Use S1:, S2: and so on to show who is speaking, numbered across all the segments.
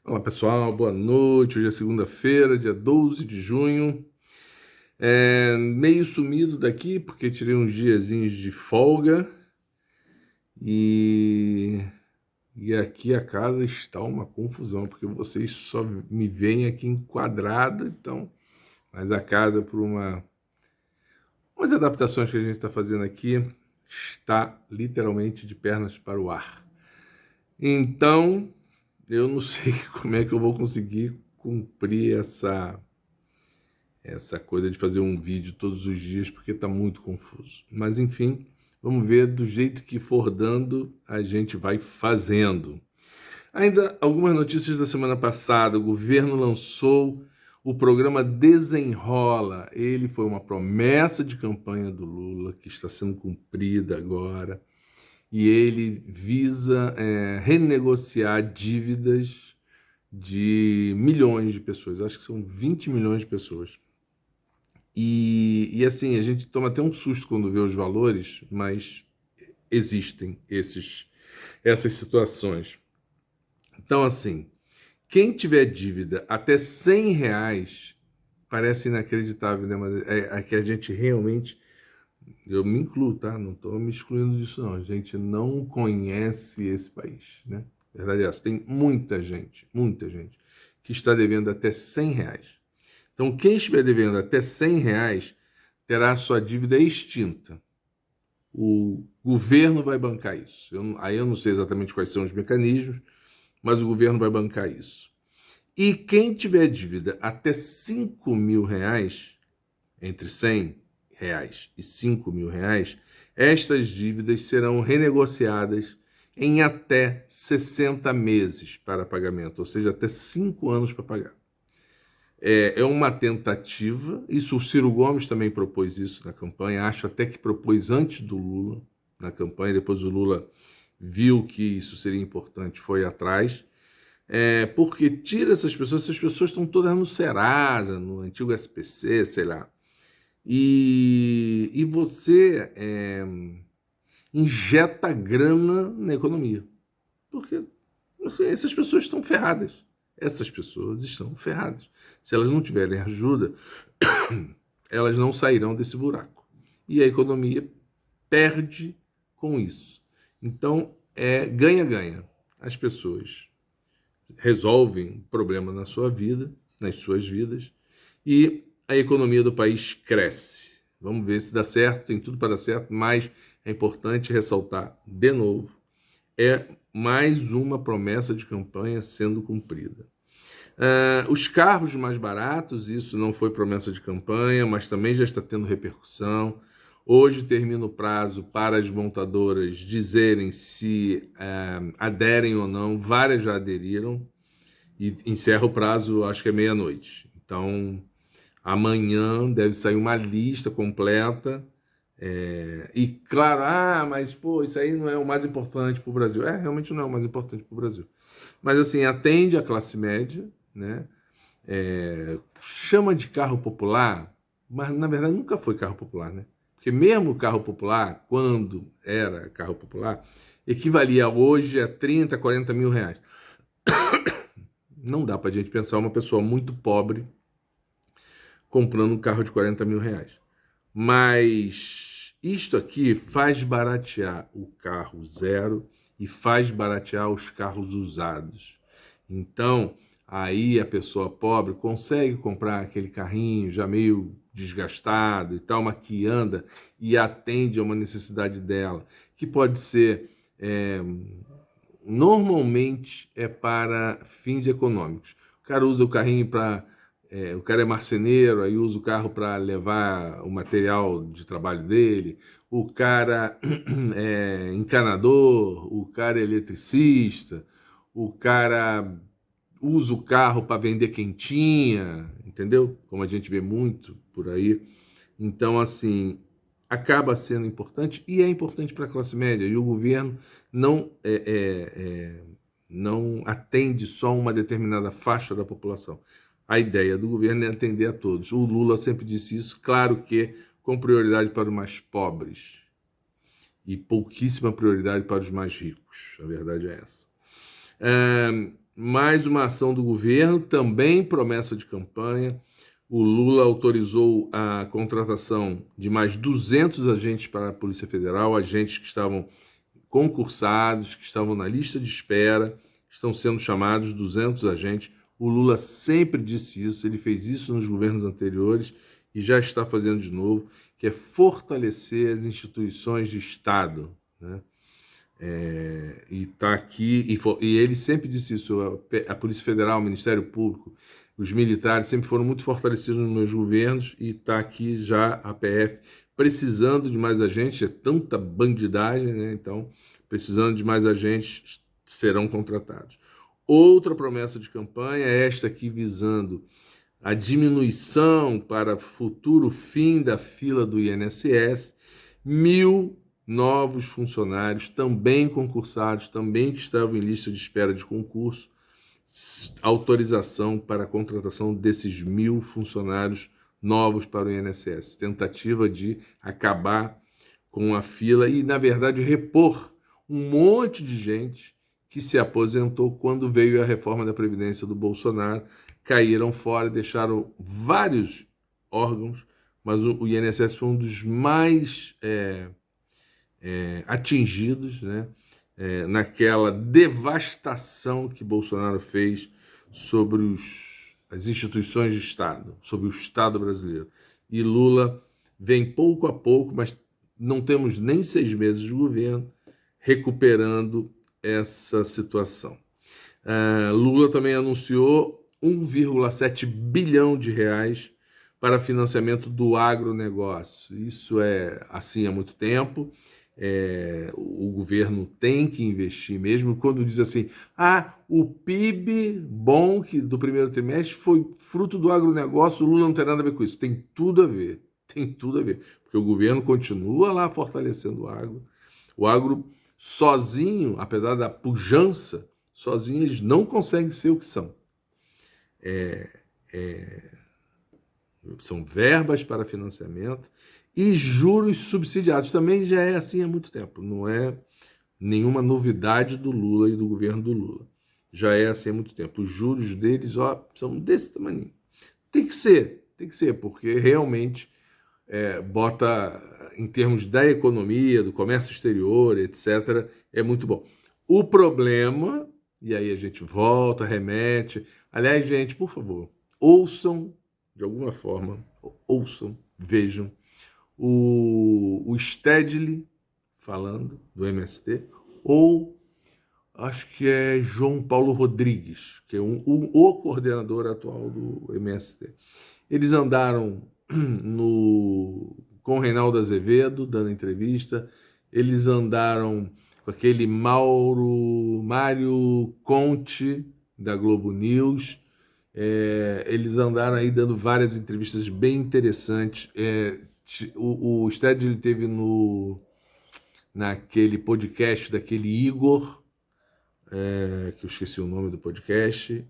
S1: Olá pessoal, boa noite. Hoje é segunda-feira, dia 12 de junho. Meio sumido daqui porque tirei uns diazinhos de folga e, e aqui a casa está uma confusão porque vocês só me veem aqui enquadrado, então, mas a casa por umas adaptações que a gente está fazendo aqui está literalmente de pernas para o ar. Então, eu não sei como é que eu vou conseguir cumprir essa coisa de fazer um vídeo todos os dias, porque está muito confuso. Mas enfim, vamos ver, do jeito que for dando, a gente vai fazendo. Ainda algumas notícias da semana passada, o governo lançou o programa Desenrola. Ele foi uma promessa de campanha do Lula, que está sendo cumprida agora, e ele visa renegociar dívidas de milhões de pessoas, acho que são 20 milhões de pessoas. E assim, a gente toma até um susto quando vê os valores, mas existem essas situações. Então, assim, quem tiver dívida até R$ 100 parece inacreditável, né? Mas é que a gente realmente, eu me incluo, tá? Não estou me excluindo disso, não. A gente não conhece esse país, né? A verdade é essa. Tem muita gente que está devendo até R$ 100. Então, quem estiver devendo até R$ 100 terá a sua dívida extinta. O governo vai bancar isso. Aí eu não sei exatamente quais são os mecanismos, mas o governo vai bancar isso. E quem tiver dívida até R$ 5.000, entre R$ 100 e R$ 5.000, estas dívidas serão renegociadas em até 60 meses para pagamento, ou seja, até 5 anos para pagar. É uma tentativa, isso o Ciro Gomes também propôs isso na campanha, acho até que propôs antes do Lula na campanha, depois o Lula viu que isso seria importante, foi atrás, porque tira essas pessoas estão todas no Serasa, no antigo SPC, sei lá, e você injeta grana na economia, porque assim, essas pessoas estão ferradas. Essas pessoas estão ferradas. Se elas não tiverem ajuda, elas não sairão desse buraco. E a economia perde com isso. Então, ganha-ganha. As pessoas resolvem um problema na sua vida, nas suas vidas, e a economia do país cresce. Vamos ver se dá certo, tem tudo para dar certo, mas é importante ressaltar de novo, é mais uma promessa de campanha sendo cumprida. Os carros mais baratos, isso não foi promessa de campanha, mas também já está tendo repercussão. Hoje termina o prazo para as montadoras dizerem se aderem ou não. Várias já aderiram e encerra o prazo, acho que é meia-noite. Então, amanhã deve sair uma lista completa. E claro, mas pô, isso aí não é o mais importante para o Brasil. Realmente não é o mais importante para o Brasil. Mas assim, atende a classe média, né? Chama de carro popular, mas na verdade nunca foi carro popular, né? Porque mesmo o carro popular, quando era carro popular, equivalia hoje a 30, 40 mil reais. Não dá para a gente pensar uma pessoa muito pobre comprando um carro de 40 mil reais. Mas isto aqui faz baratear o carro zero e faz baratear os carros usados. Então, aí a pessoa pobre consegue comprar aquele carrinho já meio desgastado e tal, mas que anda e atende a uma necessidade dela, que pode ser, normalmente é para fins econômicos. O cara usa o carrinho para o cara é marceneiro, aí usa o carro para levar o material de trabalho dele. O cara é encanador, o cara é eletricista, o cara usa o carro para vender quentinha, entendeu? Como a gente vê muito por aí. Então, assim, acaba sendo importante e é importante para a classe média. E o governo não, não atende só uma determinada faixa da população. A ideia do governo é atender a todos. O Lula sempre disse isso, claro que com prioridade para os mais pobres e pouquíssima prioridade para os mais ricos. A verdade é essa. mais uma ação do governo, também promessa de campanha. O Lula autorizou a contratação de mais 200 agentes para a Polícia Federal, agentes que estavam concursados, que estavam na lista de espera, estão sendo chamados 200 agentes. O Lula sempre disse isso, ele fez isso nos governos anteriores e já está fazendo de novo, que é fortalecer as instituições de Estado, né? E está aqui, e ele sempre disse isso, a Polícia Federal, o Ministério Público, os militares sempre foram muito fortalecidos nos meus governos, e está aqui já a PF precisando de mais agentes, é tanta bandidagem, né? Então, precisando de mais agentes, serão contratados. Outra promessa de campanha, esta aqui visando a diminuição para futuro fim da fila do INSS, 1.000 novos funcionários, também concursados, também que estavam em lista de espera de concurso, autorização para a contratação desses 1.000 funcionários novos para o INSS. Tentativa de acabar com a fila e, na verdade, repor um monte de gente que se aposentou quando veio a reforma da Previdência do Bolsonaro, caíram fora e deixaram vários órgãos, mas o INSS foi um dos mais atingidos, né? Naquela devastação que Bolsonaro fez sobre as instituições de Estado, sobre o Estado brasileiro. E Lula vem pouco a pouco, mas não temos nem 6 meses de governo, recuperando essa situação. Lula também anunciou 1,7 bilhão de reais para financiamento do agronegócio. Isso é assim há muito tempo. O governo tem que investir mesmo. Quando diz assim, o PIB bom do primeiro trimestre foi fruto do agronegócio, o Lula não tem nada a ver com isso. Tem tudo a ver, porque o governo continua lá fortalecendo o agro. O agro sozinho, apesar da pujança, sozinho eles não conseguem ser o que são. São verbas para financiamento e juros subsidiados. Também já é assim há muito tempo. Não é nenhuma novidade do Lula e do governo do Lula. Já é assim há muito tempo. Os juros deles são desse tamanho. Tem que ser, porque realmente bota, em termos da economia, do comércio exterior, etc., é muito bom. O problema, e aí a gente volta, remete... Aliás, gente, por favor, ouçam, de alguma forma, vejam, o Stedley falando, do MST, ou acho que é João Paulo Rodrigues, que é o coordenador atual do MST. Eles andaram com o Reinaldo Azevedo, dando entrevista, eles andaram com aquele Mário Conte, da Globo News, eles andaram aí dando várias entrevistas bem interessantes. O Stedley teve naquele podcast daquele Igor, que eu esqueci o nome do podcast.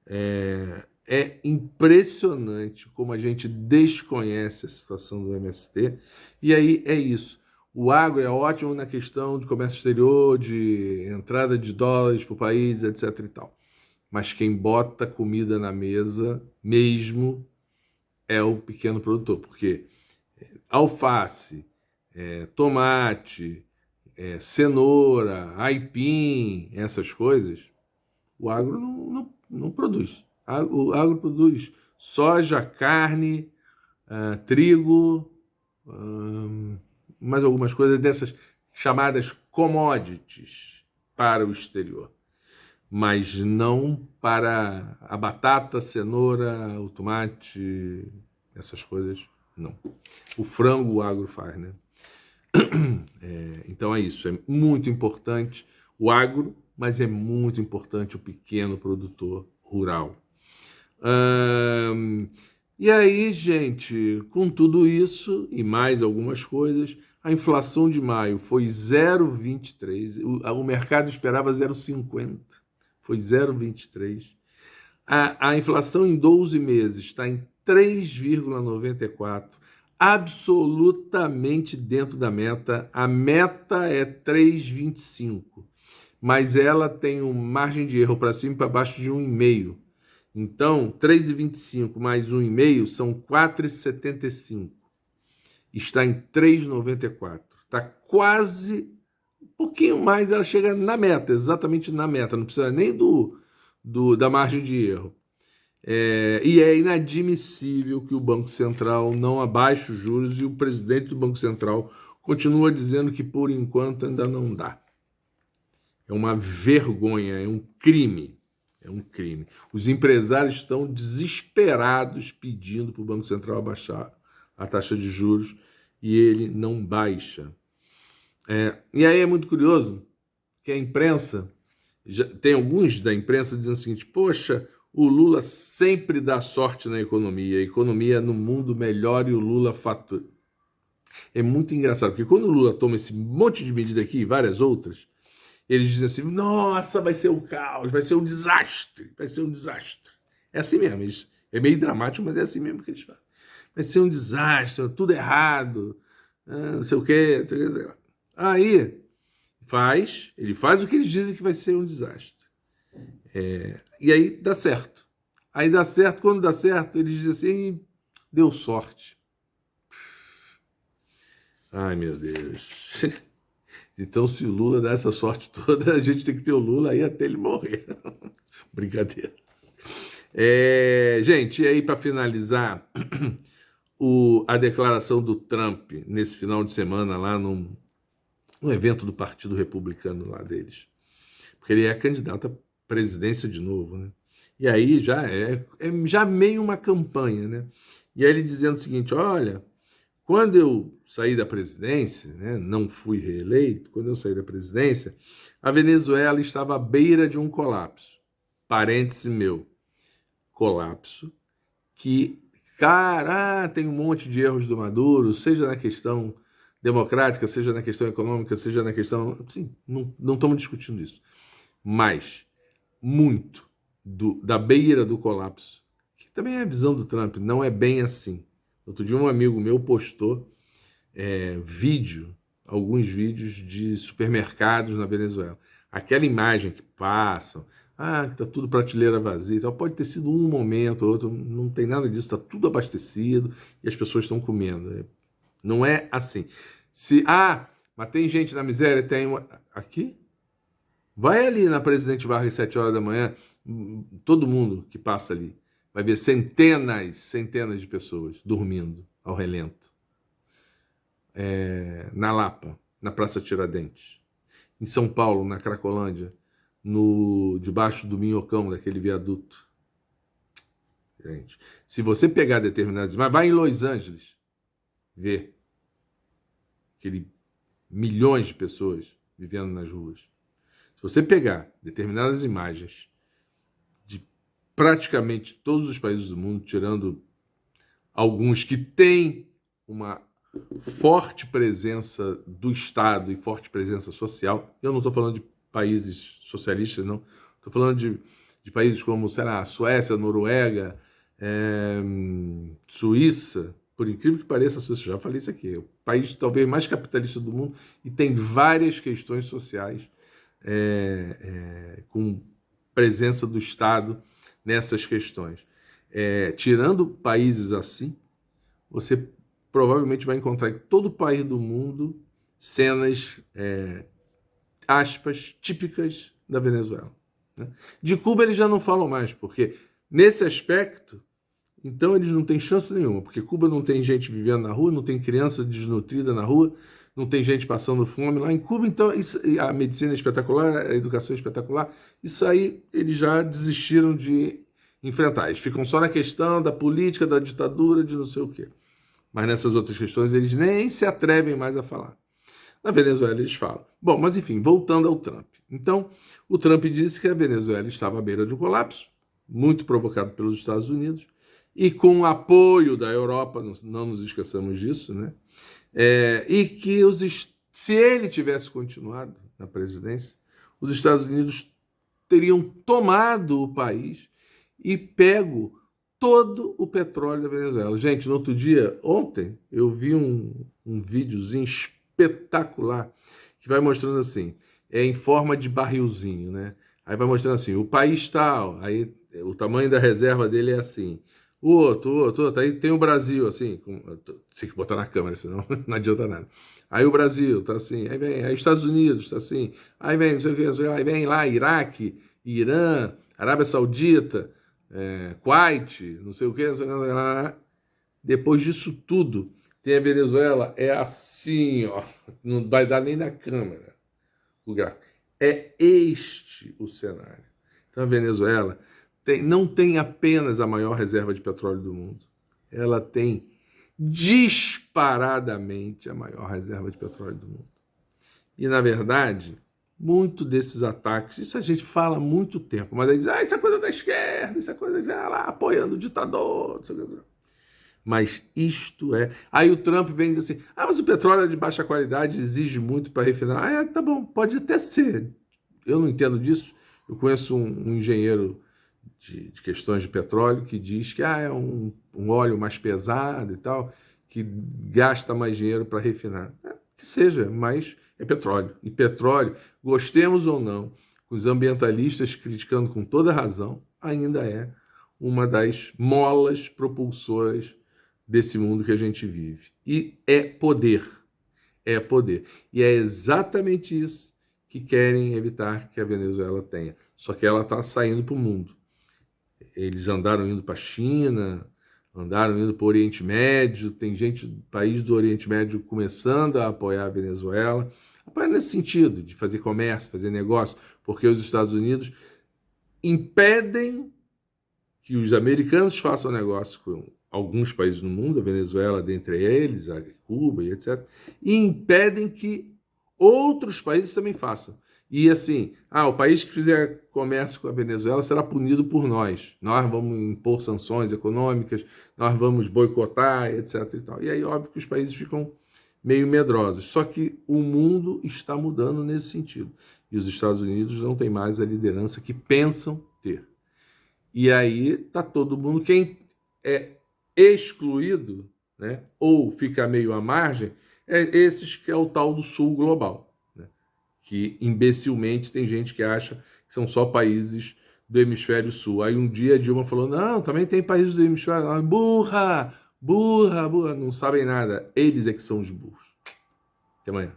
S1: É impressionante como a gente desconhece a situação do MST. E aí é isso. O agro é ótimo na questão de comércio exterior, de entrada de dólares para o país, etc. e tal. Mas quem bota comida na mesa mesmo é o pequeno produtor, porque alface, tomate, cenoura, aipim, essas coisas, o agro não produz. O agro produz soja, carne, trigo, mais algumas coisas dessas chamadas commodities para o exterior, mas não para a batata, a cenoura, o tomate, essas coisas, não. O frango o agro faz, né? Então é isso, é muito importante o agro, mas é muito importante o pequeno produtor rural. E aí, gente, com tudo isso e mais algumas coisas, a inflação de maio foi 0,23, o mercado esperava 0,50, foi 0,23. A inflação em 12 meses está em 3,94, absolutamente dentro da meta. A meta é 3,25. mas ela tem uma margem de erro para cima e para baixo de 1,5. Então, 3,25 mais 1,5 são 4,75. Está em 3,94. Está quase, um pouquinho mais, ela chega na meta, exatamente na meta, não precisa nem da margem de erro. E é inadmissível que o Banco Central não abaixe os juros e o presidente do Banco Central continua dizendo que, por enquanto, ainda não dá. É uma vergonha, é um crime. É um crime. Os empresários estão desesperados pedindo para o Banco Central abaixar a taxa de juros e ele não baixa. E aí é muito curioso que a imprensa, tem alguns da imprensa dizendo o seguinte: poxa, o Lula sempre dá sorte na economia, a economia no mundo melhora e o Lula fatura. É muito engraçado, porque quando o Lula toma esse monte de medida aqui e várias outras, eles dizem assim: nossa, vai ser um caos, vai ser um desastre, vai ser um desastre. É assim mesmo, é meio dramático, mas é assim mesmo que eles falam. Vai ser um desastre, tudo errado, não sei o quê, não sei o quê, não sei o quê. Aí, ele faz o que eles dizem que vai ser um desastre. E aí dá certo. Aí dá certo, quando dá certo, eles dizem assim: deu sorte. Ai, meu Deus. Então, se o Lula dá essa sorte toda, a gente tem que ter o Lula aí até ele morrer. Brincadeira. Gente, e aí para finalizar, a declaração do Trump nesse final de semana lá no evento do Partido Republicano lá deles. Porque ele é candidato à presidência de novo, né? E aí já já meio uma campanha, né? E aí ele dizendo o seguinte: olha, quando eu saí da presidência, né, não fui reeleito, quando eu saí da presidência, a Venezuela estava à beira de um colapso. Parêntese meu, colapso que, cara, tem um monte de erros do Maduro, seja na questão democrática, seja na questão econômica, seja na questão... Sim, não estamos discutindo isso. Mas muito da beira do colapso, que também é a visão do Trump, não é bem assim. Outro dia um amigo meu postou alguns vídeos de supermercados na Venezuela. Aquela imagem que passam, que tá tudo prateleira vazia e tal, pode ter sido um momento ou outro, não tem nada disso, está tudo abastecido e as pessoas estão comendo. Não é assim. Mas tem gente na miséria, tem uma... Aqui? Vai ali na Presidente Vargas às 7 horas da manhã, todo mundo que passa ali vai ver centenas de pessoas dormindo ao relento. Na Lapa, na Praça Tiradentes. Em São Paulo, na Cracolândia, debaixo do Minhocão, daquele viaduto. Gente, se você pegar determinadas imagens, vai em Los Angeles ver milhões de pessoas vivendo nas ruas. Se você pegar determinadas imagens de praticamente todos os países do mundo, tirando alguns que têm uma forte presença do Estado e forte presença social, eu não estou falando de países socialistas, não. Estou falando de países como, sei lá, Suécia, Noruega, Suíça. Por incrível que pareça, a Suíça, já falei isso aqui, é o país talvez mais capitalista do mundo e tem várias questões sociais com presença do Estado nessas questões. Tirando países assim, você provavelmente vai encontrar em todo o país do mundo cenas, aspas, típicas da Venezuela. Né? De Cuba eles já não falam mais, porque nesse aspecto, então eles não têm chance nenhuma, porque Cuba não tem gente vivendo na rua, não tem criança desnutrida na rua, não tem gente passando fome lá em Cuba, então a medicina é espetacular, a educação é espetacular, isso aí eles já desistiram de enfrentar. Eles ficam só na questão da política, da ditadura, de não sei o quê. Mas nessas outras questões eles nem se atrevem mais a falar. Na Venezuela eles falam. Bom, mas enfim, voltando ao Trump. Então, o Trump disse que a Venezuela estava à beira de um colapso, muito provocado pelos Estados Unidos, e com o apoio da Europa, não nos esqueçamos disso, né? E que se ele tivesse continuado na presidência, os Estados Unidos teriam tomado o país e pego todo o petróleo da Venezuela. Gente, no outro dia, ontem, eu vi um videozinho espetacular que vai mostrando assim, é em forma de barrilzinho, né? Aí vai mostrando assim, o país tal, aí o tamanho da reserva dele é assim. O outro. Aí tem o Brasil, assim, tem que botar na câmera, senão não adianta nada. Aí o Brasil tá assim, aí vem, aí os Estados Unidos tá assim, aí vem, não sei o que, não sei o que, aí vem lá Iraque, Irã, Arábia Saudita, Kuwait, não sei o que, não sei o que, lá. Depois disso tudo, tem a Venezuela, é assim, ó, não vai dar nem na câmera o gráfico. É este o cenário. Então a Venezuela não tem apenas a maior reserva de petróleo do mundo, ela tem disparadamente a maior reserva de petróleo do mundo. E, na verdade, muito desses ataques, isso a gente fala há muito tempo, mas aí diz, isso é coisa da esquerda, isso é coisa lá, apoiando o ditador, mas isto é. Aí o Trump vem e diz assim: mas o petróleo é de baixa qualidade, exige muito para refinar. Tá bom, pode até ser. Eu não entendo disso. Eu conheço um engenheiro de questões de petróleo que diz que é um óleo mais pesado e tal, que gasta mais dinheiro para refinar. Que seja, mas é petróleo. E petróleo, gostemos ou não, os ambientalistas criticando com toda razão, ainda é uma das molas propulsoras desse mundo que a gente vive. E é poder. É poder. E é exatamente isso que querem evitar que a Venezuela tenha. Só que ela está saindo para o mundo. Eles andaram indo para a China, andaram indo para o Oriente Médio, tem gente do país do Oriente Médio começando a apoiar a Venezuela, apoiar nesse sentido, de fazer comércio, fazer negócio, porque os Estados Unidos impedem que os americanos façam negócio com alguns países no mundo, a Venezuela dentre eles, a Cuba e etc., e impedem que outros países também façam. E assim, o país que fizer comércio com a Venezuela será punido por nós. Nós vamos impor sanções econômicas, nós vamos boicotar, etc. E tal. E aí, óbvio que os países ficam meio medrosos. Só que o mundo está mudando nesse sentido. E os Estados Unidos não têm mais a liderança que pensam ter. E aí está todo mundo, quem é excluído, né, ou fica meio à margem, é esses que é o tal do sul global, né, que imbecilmente tem gente que acha que são só países do hemisfério sul. Aí um dia a Dilma falou, não, também tem países do hemisfério sul. Burra, não sabem nada. Eles é que são os burros. Até amanhã.